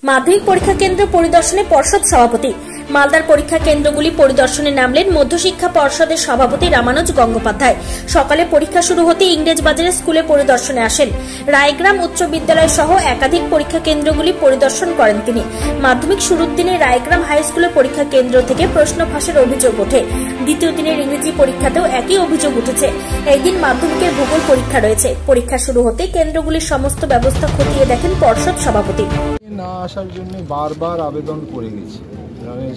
মাধ্যমিক পরীক্ষা কেন্দ্র পরিদর্শনে পর্ষদ সভাপতি। মালদার পরীক্ষা কেন্দ্রগুলি পরিদর্শনে নামলেন মধ্যশিক্ষা পর্ষদের সভাপতি রামানুজ গঙ্গোপাধ্যায়। সকালে পরীক্ষা শুরু হতে ইংরেজবাজারে স্কুলে পরিদর্শনে আসেন। রায়গ্রাম উচ্চ বিদ্যালয় সহ একাধিক পরীক্ষা কেন্দ্রগুলি পরিদর্শন করেন তিনি। মাধ্যমিক শুরুর দিনে রায়গ্রাম হাই স্কুলের পরীক্ষা কেন্দ্র থেকে প্রশ্ন ফাঁসের অভিযোগ ওঠে। দ্বিতীয় দিনের ইংরেজি পরীক্ষাতেও একই অভিযোগ উঠেছে। এই দিন মাধ্যমিকের ভূগোল পরীক্ষা রয়েছে। পরীক্ষা শুরু হতে কেন্দ্রগুলির সমস্ত ব্যবস্থা খতিয়ে দেখেন পর্ষদ সভাপতি। না আসার জন্য বারবার আবেদন করে গেছি,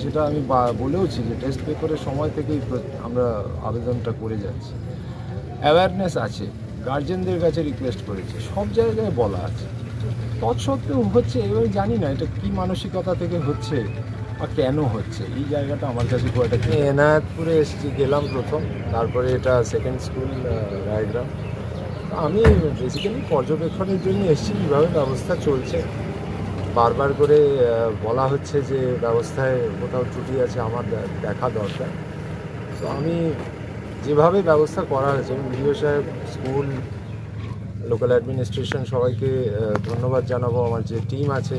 সেটা আমি বলেওছি যে টেস্ট পেপারের সময় থেকেই আমরা আবেদনটা করে যাচ্ছি। অ্যাওয়ারনেস আছে, গার্জেনদের কাছে রিকোয়েস্ট করেছি, সব জায়গায় বলা আছে, তৎসত্ত্বেও হচ্ছে। এবার জানি না এটা কি মানসিকতা থেকে হচ্ছে বা কেন হচ্ছে। এই জায়গাটা আমার কাছে খুব একটা এনায়েতপুরে এসেছি, গেলাম প্রথম, তারপরে এটা সেকেন্ড স্কুল রায়গ্রাম। আমি বেসিক্যালি পর্যবেক্ষণের জন্য এসেছি কীভাবে ব্যবস্থা চলছে। বারবার করে বলা হচ্ছে যে ব্যবস্থায় কোথাও ত্রুটি আছে, আমার দেখা দরকার। তো আমি যেভাবে ব্যবস্থা করা হয়েছে, বিডিও সাহেব, স্কুল, লোকাল অ্যাডমিনিস্ট্রেশন সবাইকে ধন্যবাদ জানাবো। আমার যে টিম আছে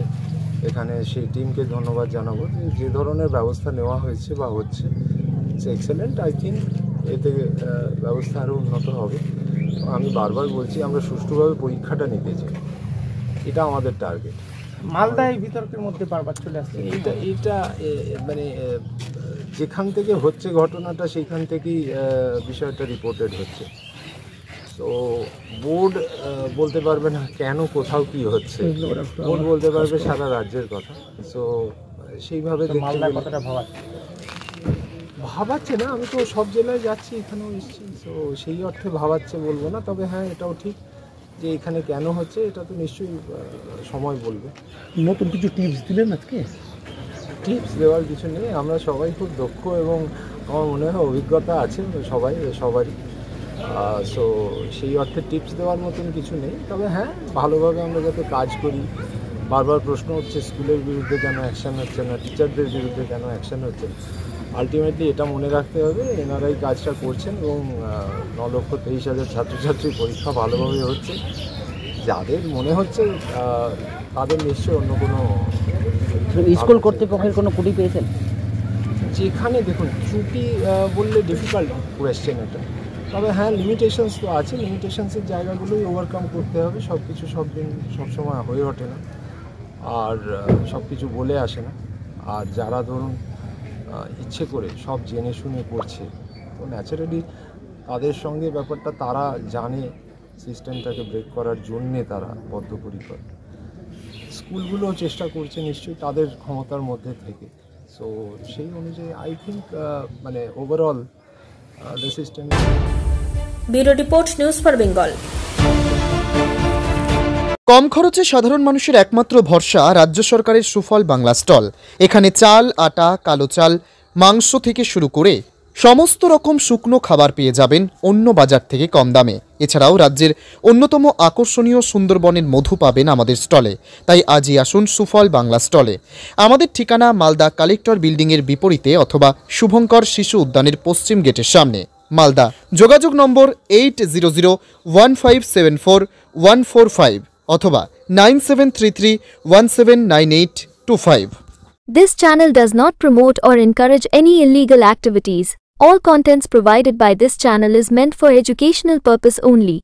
এখানে সেই টিমকে ধন্যবাদ জানাবো। যে ধরনের ব্যবস্থা নেওয়া হয়েছে বা হচ্ছে সে এক্সেলেন্ট। আই থিঙ্ক এতে ব্যবস্থা আরও উন্নত হবে। আমি বারবার বলছি আমরা সুষ্ঠুভাবে পরীক্ষাটা নিতে চাই, এটা আমাদের টার্গেট। মালদায় বিতর্কের মধ্যে বারবার চলে আসছে এটা মানে যেখান থেকে হচ্ছে ঘটনাটা সেইখান থেকেই বিষয়টা রিপোর্টেড হচ্ছে। তো বোর্ড বলতে পারবে না কেন কোথাও কি হচ্ছে, বোর্ড বলতে পারবে সারা রাজ্যের কথা। তো সেইভাবে ভাবাচ্ছে না, আমি তো সব জেলায় যাচ্ছি, এখানেও এসেছি। তো সেই অর্থে ভাবাচ্ছে বলবো না, তবে হ্যাঁ এটাও ঠিক যে এখানে কেন হচ্ছে এটা তো নিশ্চয়ই সময় বলবে। নতুন কিছু টিপস দিলেন আজকে? টিপস দেওয়ার কিছু নেই, আমরা সবাই খুব দক্ষ এবং আমার মনে হয় অভিজ্ঞতা আছে সবারই। সো সেই অর্থে টিপস দেওয়ার মতন কিছু নেই। তবে হ্যাঁ ভালোভাবে আমরা যাতে কাজ করি। বারবার প্রশ্ন হচ্ছে স্কুলের বিরুদ্ধে কেন অ্যাকশান হচ্ছে না, টিচারদের বিরুদ্ধে কেন অ্যাকশান হচ্ছে না। আলটিমেটলি এটা মনে রাখতে হবে, এনারাই কাজটা করছেন এবং 9,23,000 ছাত্রছাত্রীর পরীক্ষা ভালোভাবে হচ্ছে। যাদের মনে হচ্ছে তাদের নিশ্চয়ই অন্য কোনো স্কুল কর্তৃপক্ষের কোনো ত্রুটি পেয়েছেন? যেখানে দেখুন ত্রুটি বললে ডিফিকাল্ট কোয়েশ্চেন এটা, তবে হ্যাঁ লিমিটেশনস তো আছে। লিমিটেশনসের জায়গাগুলোই ওভারকাম করতে হবে। সব কিছু সব দিন সবসময় হয়ে ওঠে না, আর সব কিছু বলে আসে না। আর যারা ধরুন ইচ্ছে করে সব জেনে শুনে করছে, তো ন্যাচারালি তাদের সঙ্গে ব্যাপারটা তারা জানে সিস্টেমটাকে ব্রেক করার জন্যে তারা বদ্ধপরিকর। স্কুলগুলোও চেষ্টা করছে নিশ্চয়ই তাদের ক্ষমতার মধ্যে থেকে। সো সেই অনুযায়ী আই থিঙ্ক মানে overall the system. Bureau report, news for Bengal. কম খরচে সাধারণ মানুষের একমাত্র ভরসা রাজ্য সরকারের সুফল বাংলা স্টল। এখানে চাল, আটা, কালো চাল, মাংস থেকে শুরু করে সমস্ত রকম শুকনো খাবার পেয়ে যাবেন অন্য বাজার থেকে কম দামে। এছাড়াও রাজ্যের অন্যতম আকর্ষণীয় সুন্দরবনের মধু পাবেন আমাদের স্টলে। তাই আজই আসুন সুফল বাংলা স্টলে। আমাদের ঠিকানা মালদা কালেক্টর বিল্ডিংয়ের বিপরীতে অথবা শুভঙ্কর শিশু উদ্যানের পশ্চিম গেটের সামনে, মালদা। যোগাযোগ নম্বর 8001574145 অথবা 9733179825। This channel does not promote or encourage any illegal activities. All contents provided by this channel is meant for educational purpose only.